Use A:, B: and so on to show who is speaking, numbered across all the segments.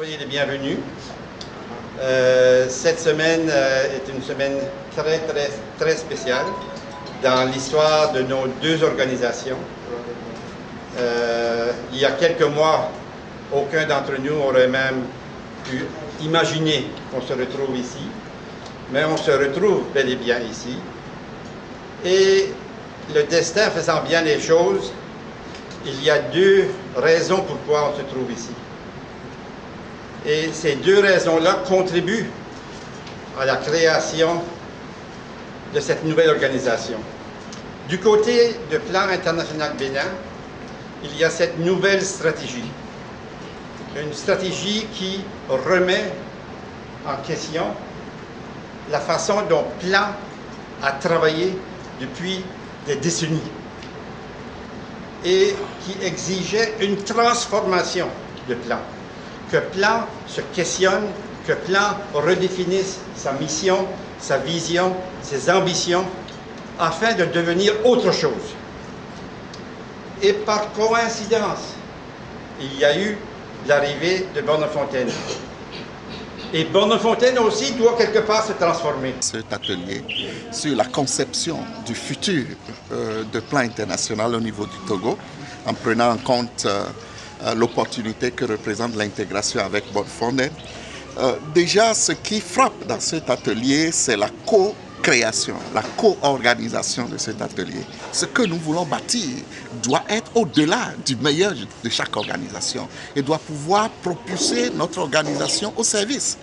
A: Soyez les bienvenus. Cette semaine est une semaine très spéciale dans l'histoire de nos deux organisations. Il y a quelques mois, aucun d'entre nous aurait même pu imaginer qu'on se retrouve ici, mais on se retrouve bel et bien ici. Et le destin faisant bien les choses, il y a deux raisons pourquoi on se trouve ici. Et ces deux raisons-là contribuent à la création de cette nouvelle organisation. Du côté du Plan international Bénin, il y a cette nouvelle stratégie. Une stratégie qui remet en question la façon dont Plan a travaillé depuis des décennies et qui exigeait une transformation de Plan. Que Plan se questionne, que Plan redéfinisse sa mission, sa vision, ses ambitions, afin de devenir autre chose. Et par coïncidence, il y a eu l'arrivée de Bonnefontaine. Et Bonnefontaine aussi doit quelque part se transformer.
B: Cet atelier sur la conception du futur de plan international au niveau du Togo, en prenant en compte l'opportunité que représente l'intégration avec Bonnefontaine. Déjà, ce qui frappe dans cet atelier, c'est la co-création, la co-organisation de cet atelier. Ce que nous voulons bâtir doit être au-delà du meilleur de chaque organisation et doit pouvoir propulser notre organisation au service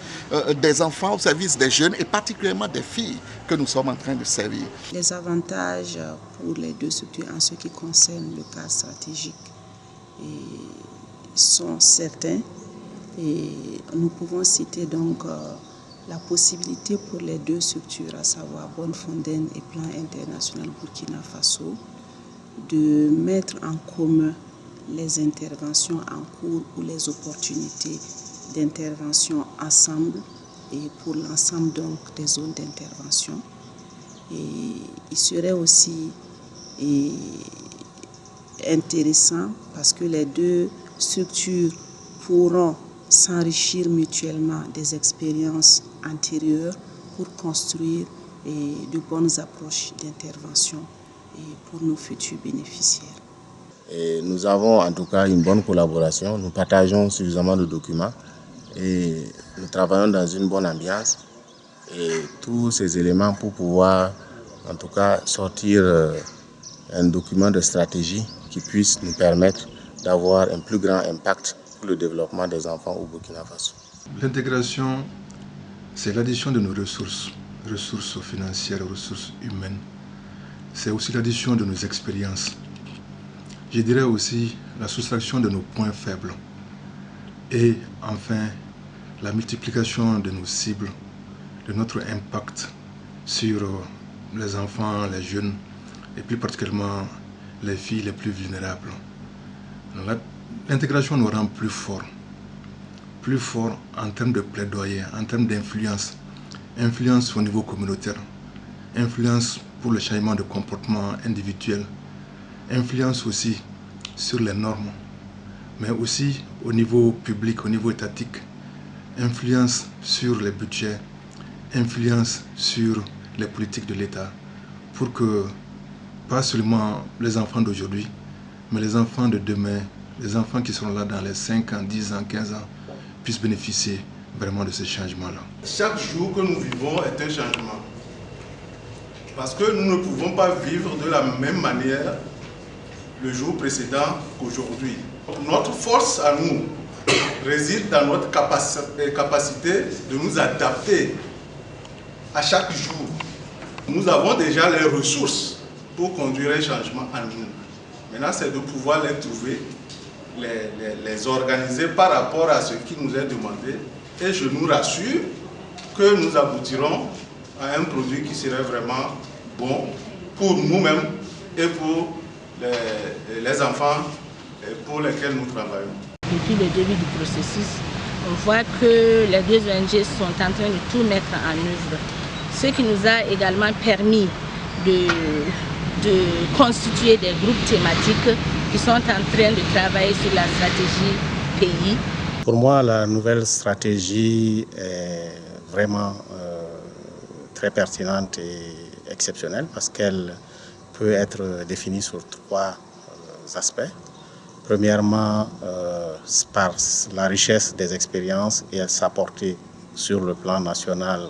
B: des enfants, au service des jeunes et particulièrement des filles que nous sommes en train de servir.
C: Les avantages pour les deux structures en ce qui concerne le cadre stratégique sont certains et nous pouvons citer donc la possibilité pour les deux structures, à savoir Bonnefontaine et Plan international Burkina Faso, de mettre en commun les interventions en cours ou les opportunités d'intervention ensemble et pour l'ensemble donc des zones d'intervention. Et il serait aussi intéressant parce que les deux structures pourront s'enrichir mutuellement des expériences antérieures pour construire de bonnes approches d'intervention pour nos futurs bénéficiaires.
D: Et nous avons en tout cas une bonne collaboration, nous partageons suffisamment de documents et nous travaillons dans une bonne ambiance et tous ces éléments pour pouvoir en tout cas sortir un document de stratégie qui puisse nous permettre d'avoir un plus grand impact pour le développement des enfants au Burkina Faso.
E: L'intégration, c'est l'addition de nos ressources financières, ressources humaines. C'est aussi l'addition de nos expériences. Je dirais aussi la soustraction de nos points faibles. Et enfin, la multiplication de nos cibles, de notre impact sur les enfants, les jeunes, et plus particulièrement les filles les plus vulnérables. L'intégration nous rend plus forts en termes de plaidoyer, en termes d'influence, influence au niveau communautaire, influence pour le changement de comportement individuel, influence aussi sur les normes, mais aussi au niveau public, au niveau étatique, influence sur les budgets, influence sur les politiques de l'État, pour que pas seulement les enfants d'aujourd'hui, mais les enfants de demain, les enfants qui seront là dans les 5 ans, 10 ans, 15 ans, puissent bénéficier vraiment de ces changements-là.
F: Chaque jour que nous vivons est un changement. Parce que nous ne pouvons pas vivre de la même manière le jour précédent qu'aujourd'hui. Notre force à nous réside dans notre capacité de nous adapter à chaque jour. Nous avons déjà les ressources pour conduire un changement en nous. Maintenant, c'est de pouvoir les trouver, les organiser par rapport à ce qui nous est demandé. Et je nous rassure que nous aboutirons à un produit qui serait vraiment bon pour nous-mêmes et pour les enfants pour lesquels nous travaillons.
G: Depuis le début du processus, on voit que les deux ONG sont en train de tout mettre en œuvre. Ce qui nous a également permis de constituer des groupes thématiques qui sont en train de travailler sur la stratégie pays.
H: Pour moi, la nouvelle stratégie est vraiment très pertinente et exceptionnelle parce qu'elle peut être définie sur trois aspects. Premièrement, par la richesse des expériences et sa portée sur le plan national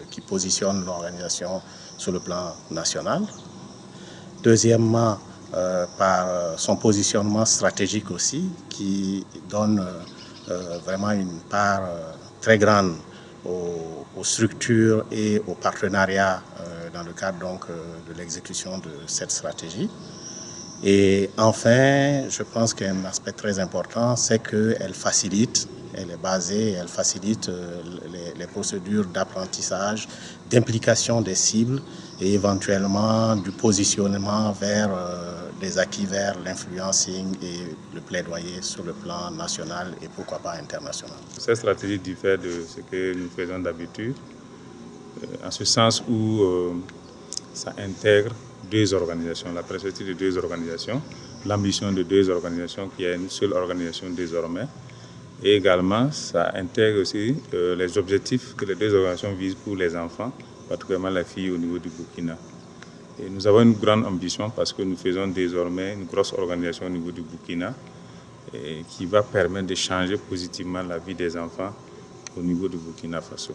H: qui positionne l'organisation sur le plan national. Deuxièmement, par son positionnement stratégique aussi, qui donne vraiment une part très grande aux structures et aux partenariats dans le cadre donc, de l'exécution de cette stratégie. Et enfin, je pense qu'un aspect très important, c'est qu'elle facilite, elle est basée, elle facilite les procédures d'apprentissage, d'implication des cibles et éventuellement du positionnement vers des acquis vers l'influencing et le plaidoyer sur le plan national et pourquoi pas international.
I: Cette stratégie diffère de ce que nous faisons d'habitude, en ce sens où ça intègre deux organisations, la perspective de deux organisations, l'ambition de deux organisations qui est une seule organisation désormais. Et également, ça intègre aussi les objectifs que les deux organisations visent pour les enfants, particulièrement les filles au niveau du Burkina. Et nous avons une grande ambition parce que nous faisons désormais une grosse organisation au niveau du Burkina et qui va permettre de changer positivement la vie des enfants au niveau du Burkina Faso.